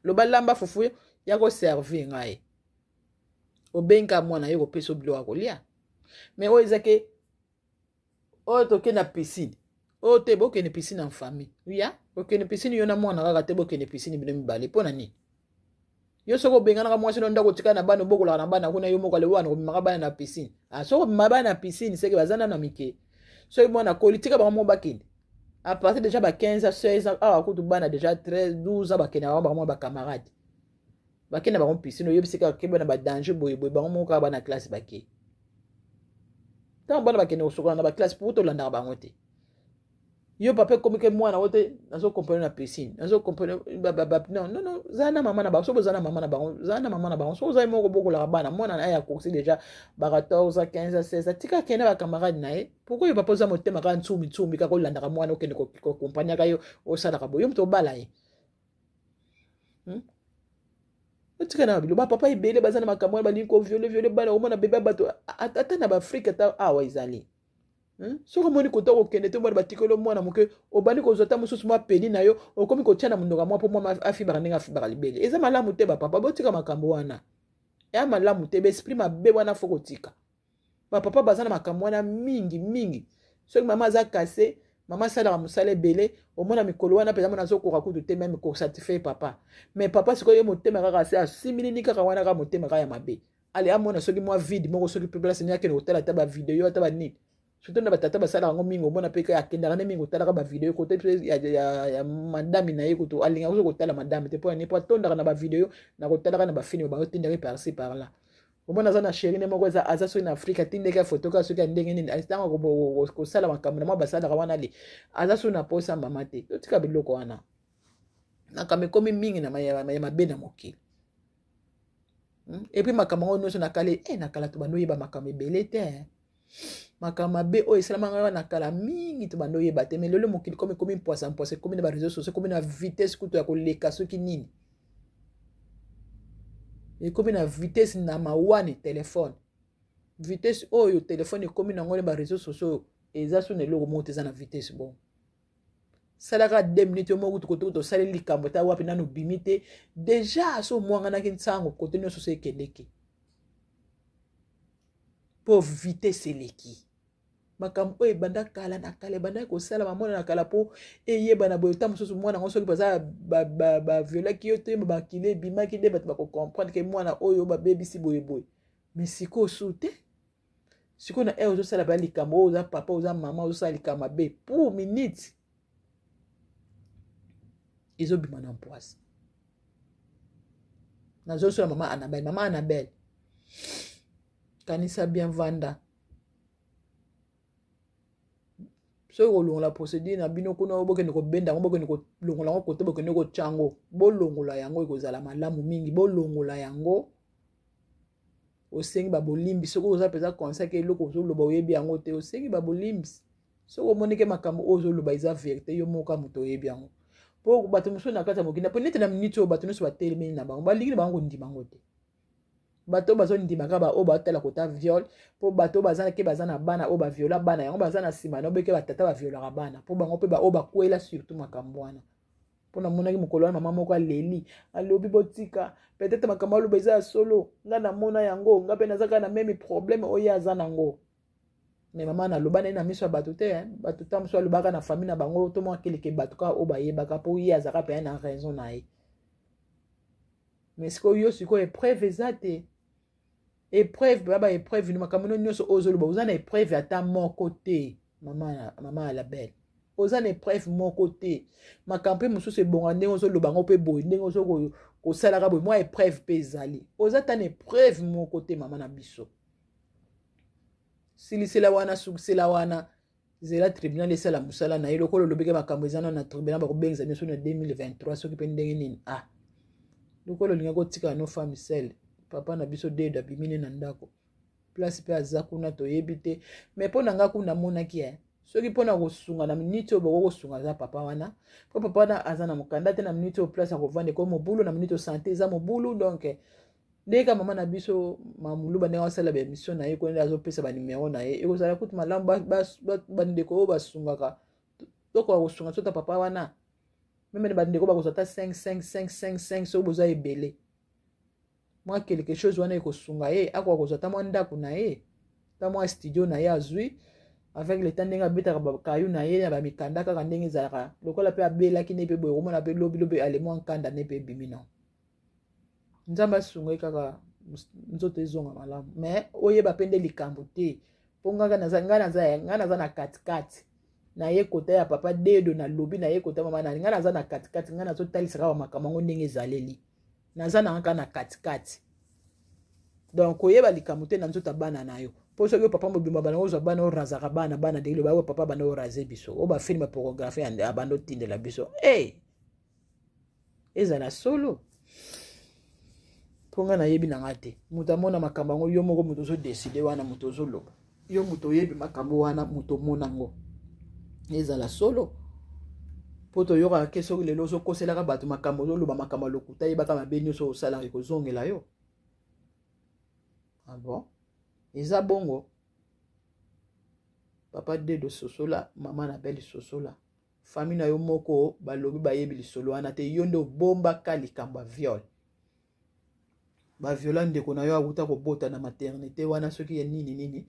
loba lamba fufu ya koservir nga ye obenga mwana ye kopesa biloko akolia mais oyo ezake oyo tokende na piscine oyo te bokende piscine en famille ya okende piscine yo na mwana kaka te bokende piscine bino mibale mpo na nini yo soko bengana ka mwasi no ndako tika na bana bokola na bana kuna yo moko le wana ko maka bana na piscine soko maba na piscine c'est que bazana na mike so mwana politika ba mo bakende à partir déjà ba 15 16 ans ah kutu bana déjà 13 12 ans bakende ba mo ba camarade bakende ba mo piscine yo bisika ke bana ba danger boy boy ba mo ka bana classe bake tant bana bakende osokola na ba classe pour to landa ba ngote yo papa comme que moi na wote nazo comprendre na piscine nazo comprendre non zana mama na ba so zana mama na ba zana mama na ba so za mo boko la bana moi na ya course déjà ba 14 15 16 tika kena ba camarade na e pourquoi yo papa za motema ka ntsumi ka ko landa ka moi na okende ko compagnie ka yo o sala ka bo yo mto bala e tika na bilo ba papa ibele bazana makamwa ba linko viole bana o mona bébé bato ata na ba Afrique ta awa izali soko moni kota kokende te mwana batikolo mwana moke obandi kozota mosusu mwa peli na yo okomi kotia na mundoka mwa po mwa afibaka ndenge afibaka libele eza malamu te bapapa botika makambo wana ya malamu te baesprit mabe wana fo kotika bapapa baza na makambo wana mingi soki mama aza kase mama asalaka mosala ebele omona mikolo wana mpenza mona azokoka kutu te meme kosatisfai papa mais papa sikoyo ye motema kaka se asimilini kaka wana kaka motema kaka ya mabe ale amona soki mwa vide moko soki place ni akende kotala ata bavideo ata banini surtout na batata basala yango mingi omona mpe akendaka ne mingi otalaka bavideo kote ya madame na ye kutu alinga kozo kotala madame te mpo ane mpo atondaka na bavideo na kotalaka na bafilme baotindaki par-ci par-là omona aza na chéri ne moko aza soki na afrika atindaki foto kaka soki andenge nini ntango kosala makambo na mwa basalaka wana le aza soki na posa mama te totika biloko wana makambo ekomi mingi na ya mabe na mokili epuis makambo yango nyonso nakala to bando oyeba makambo ebele te makambo mabe oyo esalamaka na kala mingi to bando oyeba te mais lelo mokili komi mpoasa komi na bareseau sociaux komi na vitesse kutu ya koleka soki nini ekomi na vitesse na mawane telefone vitesse oyo telefone ekomi nango na bareseau sociaux eza so na eloko moko te eza na vitesse bon salaka 2 minutes yo moko kutu tosali likambo ta wapi nano bimi te déjà so mwanganaki ntango kote nyonso so ekendeki po vitesse eleki makambo oyo ebanda kala na kala ebanda kosala mamona na kala po eyeba na boye ta mosusu mwana ngo soki baza baviolaki yo te bakile ebimaki nde bato bakocomprendre ke mwana oyo babebisi boyeboye mais sikoyo su te sikoyo na ozosala baya likambo oyo oza papa oza mama ozosala likambo mabe pour minute ezobima na mpoasi nazosola mama Annabelle kanisa bien vanda so kolongola procédure na bino kuna bokende kobenda yango bokende kolongola yango kote bokende kotyango bolongola yango ekozala malamu mingi bolongola yango osengi babolimbi soki oza mpenza conseil ke eloko ozoloba oyebi yango te osengi babolimbi soki omonike makambo oyo ozoloba eza verité yo moka moto oyebi yango mpo bato mosusu na kati ya mokili po nete na miniti oyo bato nyonso batelemeli na bango balingi na bango kondima yango te bato bazondimaka oyo batala kota viole mpo bato baza na bana oyo baviola bana yango baza na nsima na obeke batata baviolaka bana mpo bango mpe oyo bakwela surtout makambo wana mpo namonaki mokolo wana mama moko aleli alobi botika peut-être makambo aloba eza ya solo nga namona yango nga mpe nazaka na meme problème oyo aza nango mais mama naloba na ye na miso ya bato te bato ta mosu alobaka na famille na bango to mwa keleke bato kaka oyo bayebaka mpo ye azaka mpe na raison na ye mais sikoyo yo sikoyo épreuve eza te épreuve baba épreuve ni makambo nyonso ozoloba oza na épreuve ata moko te mama Annabelle oza na épreuve moko te makambo mpe mosusu ebonga ndenge ozoloba ngo mpe boye ndenge ozokosalaka boye mwa épreuve mpe ezali oza ta na épreuve moko te mama na biso silisela wana sukisela wana zela tribunal esala mosala na ye lokola olobeke makambo eza na tribunal bakobengisa biso na 2023 soki mpe ndenge nini lokola olinga kotika no femme sele papa na biso dedo abimine na ndako place mpe aza kuna toyebi te mais mpo na nga kuna monaki soki mpona kosunga na miniti oyo bakokosunga aza papa wana mpo papa wana aza na mokanda te na miniti oyo place akovanda eko mobulu na miniti oyo sante eza mobulu donc ndeka mama na biso mamulu bandenge asala baémission na ye konde azopesa banimero na ye ekozala kutu malamu bandeko oyo basungaka tokoka kosunga sota papa wana meme na bandeko bakozwa ta 5 soki boza ebele mwa quelque chose wana ekosunga ye akoka kozwa ta mwa ndako na ye ta mwa studio na ye azwi avec le temps ndenge abetaka bakayu na ye na bamikanda kaka ndenge ezalaka lokola mpe abelaki ne mpe boye komona mpe lobilobi ale mwa nkanda ne mpe ebimi na nzamba sungai kaka nzoto ezonga malamu mais oyeba pende likambo te po ngana naza na katikati na ye kota ya papa dedo na lobi na ye kota mama na ngana naza na katikati ngana nazotalisa kaka makambo yango ndenge ezaleli naza na kaka na katikati donc oyeba likambo te na nzoto bana na yo po soki papa mobimba bana ozwa bana orazaka bana degilo ba papa bana oraze biso o ba filme pornographie ya bando tindela biso ezala solo ponga na yebi na ngate muta mona makambo yango yo moko muto zo décider wana muto zo loba yo muto yebi makambo wana muto mona ngo ezala solo poto yo ka keso lelo zo kosela ka bato makambo zo loba makambo lokuta yebaka mabe nyonso osala ko zongela yo ah bon eza bongo papa dedo sosola mama na belle sosola famille na yo moko balobi bayebi lisolo wana te yo nde obombaka likambo ya viol baviola ndeko na yo akuta kobota na maternité wana soki ya nini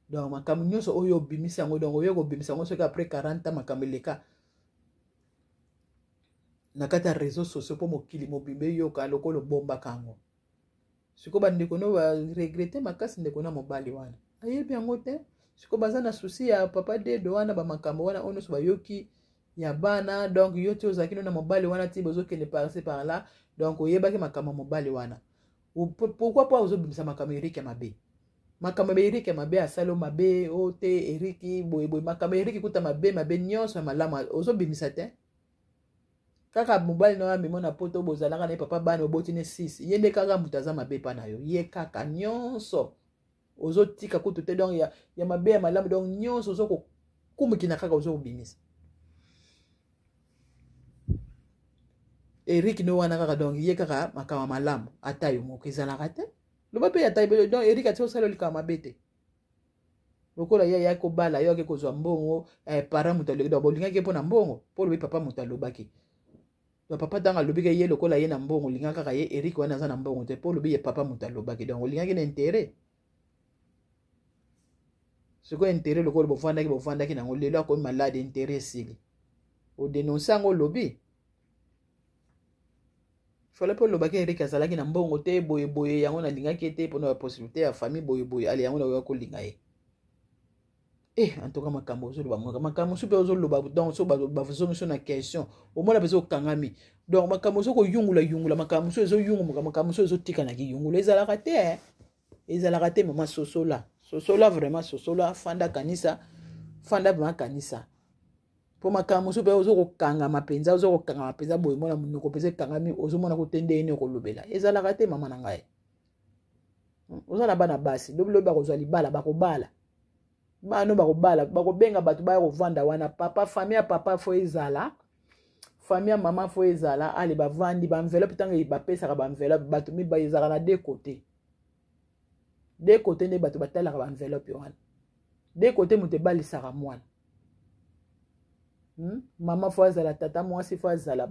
donc makambo nyonso oyo obimisa yango donc oyo kobimisa yango soki après 40 ans makambo eleka na kati ya réseaux sociaux mpo mokili mobimbe yoka lokolo obombaka yango siko bandeko no baregrete makasi ndeko na mobali wana ayebi yango te siko baza na susi ya papa dedo wana bamakambo wana oyo nyonso bayoki ya bana donc yo ti ozalaki na mobali wana ti bozokende par-ci par-là donc oyebaki makambo ya mobali wana pourquoi pas ozobimisa makambo Eric ya mabe makambo ya Eric ya mabe asalo mabe o te Eric boyeboye makambo Eric kuta mabe nyonso ya malamu ozobimisa te kaka mobali na wami mona poto bozalaka na papa bana oboti ne 6 yende kaka mutaza mabe pa na yo ye kaka nyonso ozotika kutu te donc ya mabe ya malamu donc nyonso ozoko kumukina kaka ozobimisa Eric no wana kaka donc ye kaka makama malamu ata yo moko ezalaka te loba pe ata donc Eric ati osala likama bete lokola ya ko bala yo ke kozwa mbongo para muto le donc bolingaki mpona mbongo po lobi papa muto alobaki donc papa tanga lobika ye lokola ye na mbongo linga kaka ye Eric wana za na mbongo te po lobi ye papa muto alobaki donc olingaki na intérêt siko intérêt lokola bofandaki nango lelo akomi malade intérêt sili o dénoncer ngo lobi fallait pas le baquet Eric azalaki na mbongo te boye yango na lingaki te pour la possibilité ya famille boye ali yango na ko linga ye en tout cas makambo zo loba makambo super zo loba donc so ba zo na question au moins la beso kangami donc makambo zo ko yungula makambo zo yungu makambo zo tika na ki yungula ezalaka te mama sosola vraiment sosola fanda kanisa fanda ba kanisa po makambo so pe ozokokanga mapenza boye mona munoko pese kangami ozomona kotende ene kolobela ezalaka te mama na ngai ozala bana basi lobi bakozwa libala bakobala bano bakobenga bato baya kovanda wana papa famille ya papa fo ezala famille ya mama fo ezala ale bavandi ba enveloppe tanga bapesaka ba enveloppe bato miba ezala na deux côtés nde bato batalaka ba enveloppe wana deux côtés moto ebalisaka mwana mama fo azala tata mwasi fo azala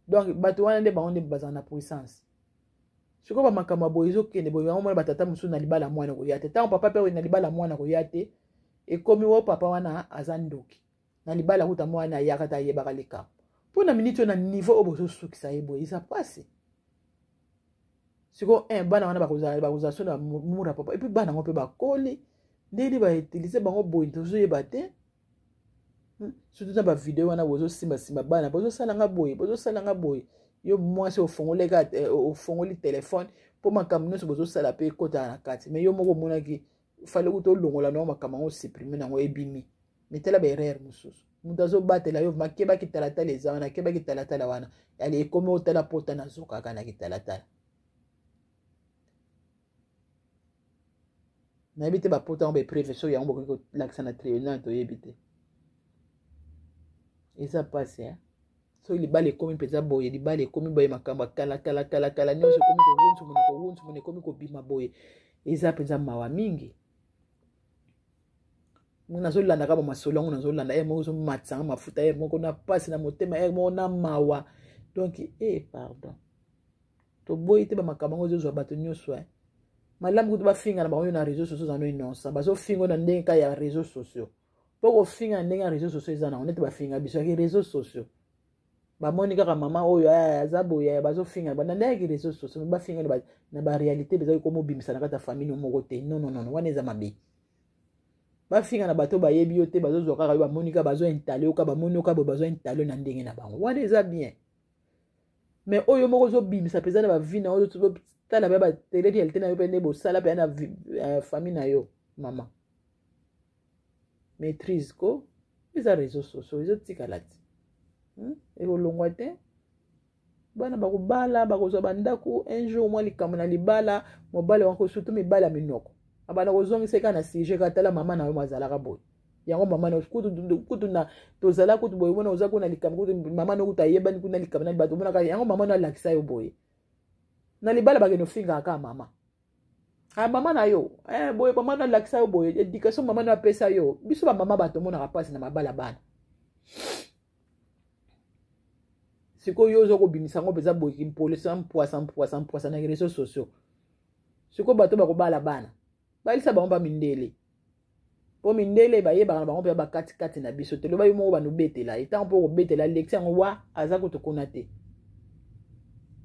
donc bato wana nde bango nde bazala na puissance siko bamakambo boye ezokende boye yango mona batata mosusu na libala mwana koya te ntango papa mpe na libala mwana koya te ekomi wo papa wana aza ndoki na libala kuta mwana ayaka te ayebaka likambo mpo na miniti oyo na niveau oyo bozosukisa ye boye eza pasi siko bana wana bakozala so na mura papa epui bana yango mpe bakoli ndeni bautilize bango boye tozoyeba te surtout na bavideo wana bozosimbasimba bana bozosalanga boye yo mwasi ofongoli telefone mpo makambo nyonso bozosala mpe ekotaka na kati mais yo moko omonaki fale kuta olongola nango makambo yango osuprime nango ebimi metala baerreur mosusu moto azobatela yo makebaki talatala eza wana akebaki talatala wana yali ekomi otala pota nazokaka na kitalatala nayebi te bapota yango baepreve so yango bokoki kolakisa na tribunal toyebi te eza pasi so libala ekomi mpenza boye libala ekomi boye makambo kala nyonso ekomi kowuntsumuna ekomi kobima boye eza mpenza mawa mingi nazolandaka bamasolo yango nazolanda moko ozomatisanga mafuta moko na pasi na motema moko na mawa donc pardon toboyi te bamakambo yango ezozwa bato nyonso malamu kutu bafinga na bango yo na réseaux sociaux zano innocent bazofinga na ndenge ka ya réseaux sociaux mpo kofinga na ndenge ya réseaux sociaux eza nango nete bafinga biso yaki réseaux sociaux ba moni kaka mama oyo aza boya bazo finga ba nanda ki réseaux sociaux ba finga na ba réalité bezo ko mobimisa na kata famille moko te non non non wana eza mabe ba finga na bato ba yebi yote bazo zo kaka ba moni ka bazo installer ka ba moni ka bazo installer na ndenge na bango wana eza bien mais oyo moko zo bimisa peza na ba vie na oyo to tala ba télé réalité na yo pende bo sala pe na famille na yo mama maîtrise ko eza réseaux sociaux eza tikala ti ekolongwa te bana bakobala bakozwa bandako un jour mwa likambo na libala mobale wango surtout mibala minoko abana kozongisa eka na sujet katala mama na yo mwazalaka boye yango mama na kutu na tozala kutu boye mona oza kuna likambo kutu mama no kutu ayebani kuna likambo na bato mona ka yango mama no alakisa yo boye na libala bakeno finga ka mama mama na yo boye mama no alakisa yo boye éducation mama no apesa yo biso ba mama bato mona kapasi na mabala bana siko yo zo ko bimisa ngo peza boye kimpole sans poisson na réseaux sociaux siko bato bakobala bana balisa bango ba mindele po mindele ba yeba bango pe ba kati na biso te lo ba yo moko ba no betela etant po ko betela lection wa aza ko to konate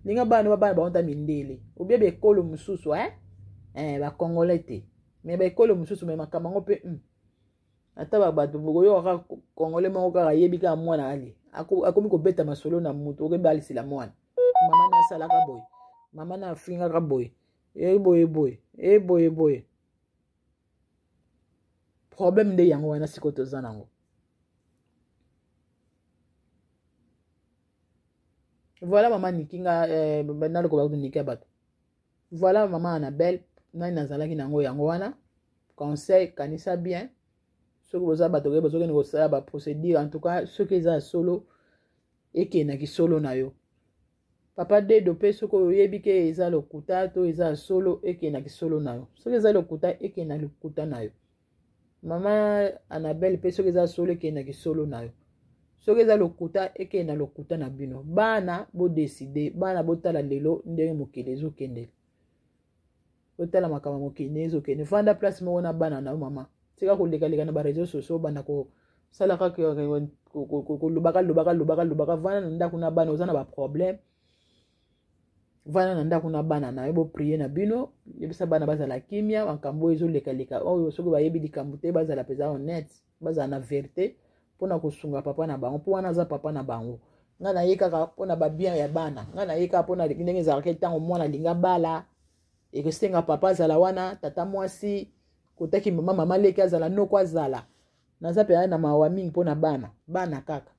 linga bana ba bango ta mindele obie be ekolo mususu ba congolais te mais ba ekolo mususu me makamango pe ata ba bato boyo ka congolais moko ka yebi ka mwana ali akomi ko beta masolo na mutu ke balisi la mwana mama na sala ka boy mama na finga ka boy boy problème de yango wana sikoto zanango voilà maman nikinga nalo ko ba nikia bato voilà maman Annabelle nani nazalaki nango yango wana conseil kanisa bien ceux que vous avez bato bazo ke négocier ba procédure en tout cas ceux qui za solo et qui na ki solo na yo papa de dopé ceux que yebi ke eza lokuta to eza solo et qui na ki solo na yo ceux que eza lokuta et qui na lokuta na yo mama Annabelle pe ceux que eza solo et qui na ki solo na yo ceux que eza lokuta et qui na lokuta na bino bana bo décider bana bo tala lelo ndenge mokele zo kende bo tala makama mokele zo kende fanda place mo na bana na mama tika koleka na ba réseaux sociaux bana ko sala ka ko lubaka vana na ndako na bana ozana ba problème vana na ndako na bana na yo bo prier na bino yebisa bana bazala kimia makambo ezo leka oyo soki bayebi likambo te bazala peza honnête bazala na vérité pona kosunga papa na bango pona za papa na bango nga na yeka pona ba bien ya bana nga na yeka pona ndenge ezalaka ntango mwana linga bala ekosenga papa azala wana tata mwasi kotaki mama leki azala noko azala naza pe na mawa mingi mpona bana kaka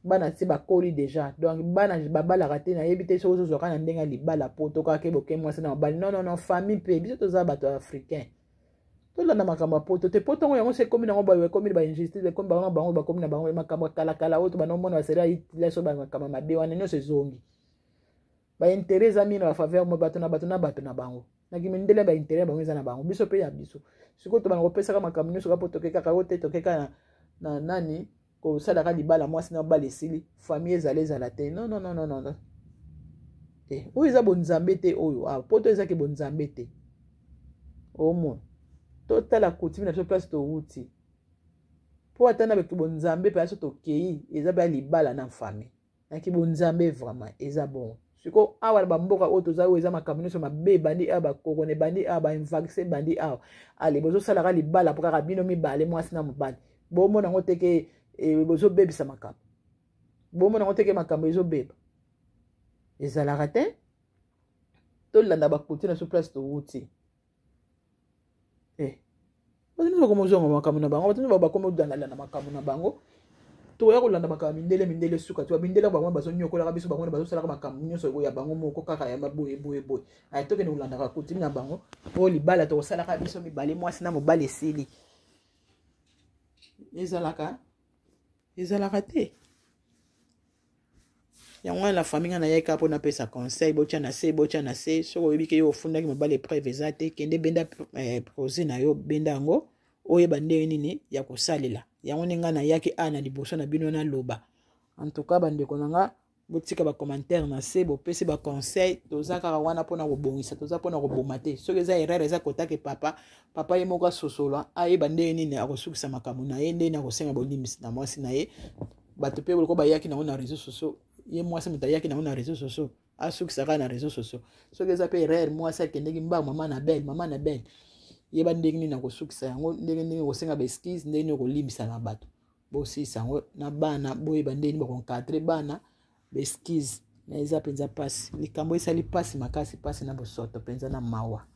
bana ti bakoli déjà donc bana babalaka te nayebi te soki ozozwaka na ndenge ya libala po tokaka eboke mwasi na mobali non famille mpe biso toza bato africain tolanda makambo ya poto te po ntongo yango se ekomi nango boye ekomi ba injustice ekomi bango bakomi na bango makambo ya kalakala oyo to banomona baseri ya leso bamakambo mabe wana nyonso ezongi baintere eza mingi na bafaveur mo bato na bango nakimi ndele baintere bango eza na bango biso mpe ya biso sikoyo to bana kopesaka makambo nyonso ka po tokekaka oyo te tokeka na nani kosalaka libala mwasi na mobali esili famille ezala te non oyo eza bonzambe te oyo poto ezaki bonzambe te omona totala coutume na biso place towuti po ata na beto bonzambe mpe aso tokei eza mpe ya libala na famille naki bonzambe vraiment eza bon siko awa na bamboka oyo toza oyo eza makambo nyonso mabe bandi awa bakokone bandi awa bainvaxe bandi awa ale bozosalaka libala mpo kaka bino mibale mwasi na mobali bomona yango teke bozobebisa makambo bomona yango teke makambo ezobeba ezalaka te tolanda bakulture na biso place towuti bato bakomozonga makambo na bango bato bakomi odandala na makambo na bango toya kolanda makambo mindele suka to bindele bango bazonyokolaka biso bango bazosalaka makambo nyonso ya bango moko kaka ya boye aya tokende kolandaka kutimi na bango po libala tokosalaka biso mibale mwasi na mobali esili ezalaka te yango wana la famille nga na yaka mpo napesa conseil botya na se soki oyebi ke yo ofundaki mobali epreuve eza te kende benda projet na yo benda yango oyeba ndenge nini ya kosalela yango nde nga nayaki na liboso na bino naloba en tout cas bandeko na nga botika bacommentaire na se bopesi baconseil toza kaka wana mpona kobongisa toza mpona koboma te soki eza erreur eza kotaki papa ye moko asosola ayeba ndenge nini akosukisa makambo na ye ndenge nini akosenga bolimbisi na mwasi na ye bato pe boloko bayaki nango na réseaux sociaux ye mwasi moto ayaki nango na réseaux sociaux asukisaka na réseaux sociaux soki eza pe rare mwasi akendeki mba mama na belle yeba ndenge nini nakosukisa yango ndenge nini kosenga baeskise ndenge nini kolimbisa na bato bosisa yango na bana boyeba ndenge nini bakonkadre bana baeskise na eza mpenza pasi likambo esali pasi makasi pasi na bosoto mpenza na mawa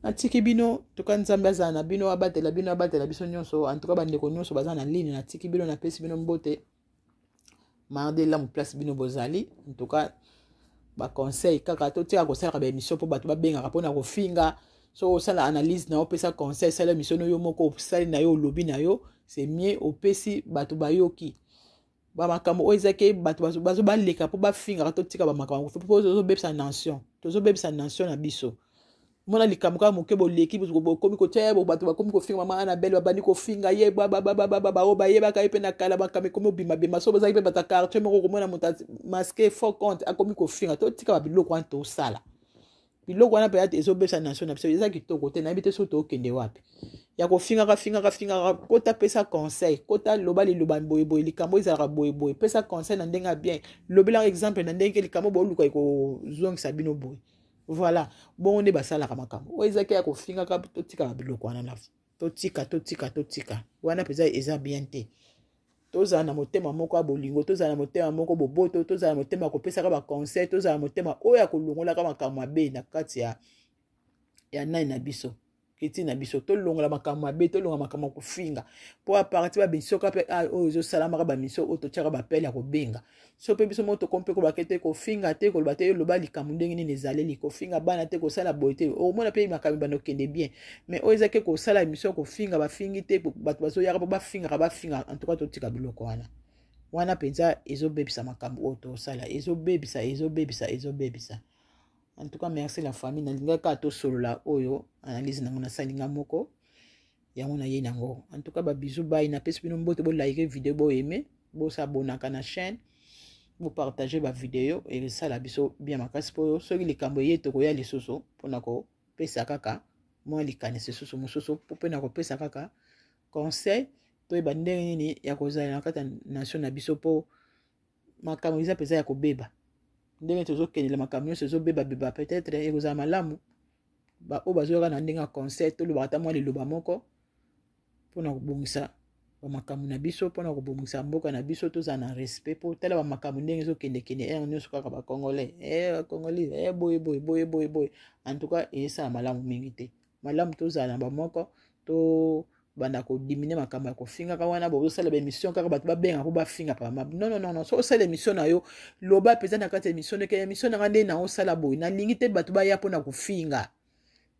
natiki bino toka nzambe azala na bino abatela biso nyonso antuka bandeko nyonso baza na ligne natiki bino napesi bino mbote mardi lamu place bino bozali ntuka baconseil kaka totika kosalaka baémission mpo bato babengaka mpona kofinga so osala analyse na yo opesa conseil sala émission no yo moko osali na yo olobi na yo c'est mieux opesi bato bayoki bamakambo oyo ezaki bato bazobaleka mpo bafingaka totika bamakambo mpo tozobebisa nation na biso mona likambo kaka moke boleki bokomi kotia bato bakomi kofinga mama Annabelle babandi kofinga ye oyo bayebaka ye mpe na kala bakame komi obimabima so bazalaki mpe bato ya quartier moko komona moto masque faux compte akomi kofinga totika babiloko wana tosala biloko wana mpe ezobebisa nation na biso eza kitoko te nayebi te so tookende wapi ya kofingaka kota pesa conseil kota loba liloba boyeboye likambo ezalaka boyeboye pesa conseil na ndenge ya bien lobelaka exemple na ndenge likambo booluka ekozongisa bino boye voilà bongo nde basalaka makambo oyo ezaki ya kofingaka totika babiloko wana na totika wana mpenza eza bien te tozala na motema moko ya bolingo tozala na motema moko boboto tozala na motema ya kopesaka baconseil tozala na motema oyo ya kolongolaka makambo mabe na kati ya nai na biso kiti na biso tolongola makambo mabe tolongola makambo kofinga mpo aparti babisoka mpe oyo ezosalamaka bamisio oyo totiaka bapele ya kobenga so mpe biso moko tokompe kolobaka te kofinga te koloba te yoloba likambo ndenge nini ezaleli kofinga bana te kosala boye te omona mpe makambo bana okende bien mais oyo ezaki kosala émission kofinga bafingi te bato bazoyaka mpo bafinga en tout cas totika biloko wana mpenza ezobebisa makambo oyo tosala ezobebisa en tout cas merci la famille nalinga kaka tosolola oyo analyse nango nasalinga moko yango na ye nango en tout cas babizu bai napesi bino mbote bolike video boyeme bosabonaka na chaîne bopartage bavideo esala biso bien makasi mpo soki likambo ye tokoya lisusu mpona kopesa kaka mwa likanisi susu mosusu mpo mpona kopesa kaka conseil toyeba ndenge nini ya kozala na kati ya nation na biso mpo makambo eza mpenza ya kobeba ndenge tozokendela makambo nyonso ezobeba peut-être ekozala malamu oyo bazoyoka na ndenge ya conseil tolobaka ata mwa liloba moko mpona kobongisa bamakambo na biso mpona kobongisa mboka na biso tozala na respect mpo tala bamakambo ndenge ezokendekende ere nyonso kaka bacongolais bacongolais boye en tout cas ezosala malamu mingi te malamu tozala na bamoko to banda kodimine makambo ya kofingaka wana bozosala baémission kaka bato babenga mpo bafinga pa mab non so osala émission na yo loba mpenza na kati ya émission neke émission nanga nde na osala boye nalingi te bato baya mpona kofinga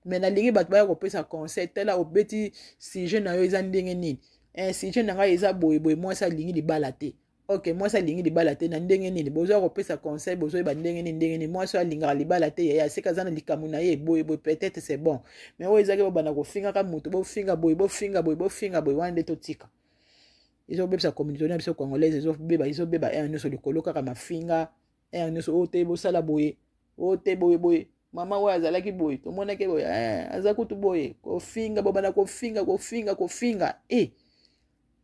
mais nalingi bato baya kopesa conseil tala obeti sujet na yo eza ndenge nini sujet na ngai eza boyeboye mwasi alingi libala te ok mwasi alingi libala te na ndenge nini bozoya kopesa conseil bozoyeba ndenge nini mwasi alingaka libala te yaya seka aza na likambo na ye boyeboye peut-être c'est bon mais oyo ezaki bobanda kofingaka moto bofinga boye wana nde totika ezobebisa communauté na biso congolaise ezobeba ere nyonso likolo kaka mafinga ere nyonso oyo te bosala boye oyo te boye mama oyo azalaki boye tomonaki boye aza kutu boye kofinga bobanda kofinga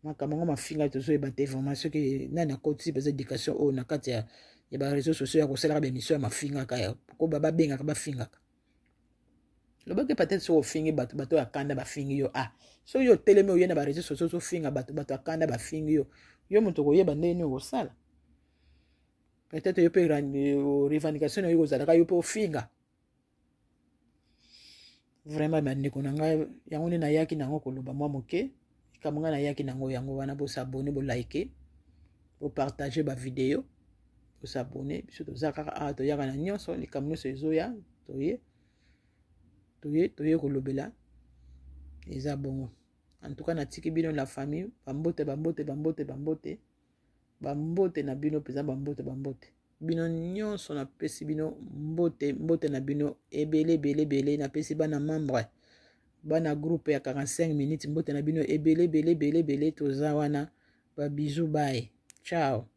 makambo ngo mafinga tozoyeba te vraiment soki nani akotisi mpenza éducation oyo na kati ya baréseaux sociaux ya kosalaka baémission ya mafinga kaya ko babengaka bafingaka lobaki peut-être soki ofingi bato ya kanda bafingi yo soki yo telemi oye na baréseaux sociaux ofinga bato ya kanda bafingi yo moto koyeba ndenge nini okosala peut-être yo mpe revendication na yo kozalaka yo mpe ofinga vraiment bandeko na ngai yango nde nayaki nango koloba mwa moke likambo ngai nayaki nango yango wana bosabone bolike bopartage bavideo bosabone biso toza kaka toyaka na nyonso likambo nyonso ezoya toye kolobela eza bongo en tout cas natiki bino la famille bambote na bino mpenza bambote bino nyonso napesi bino mbote na bino ebele napesi bana membre bana groupe ya 45 minutes mbote na bino ebele toza wana babizu bae ciao.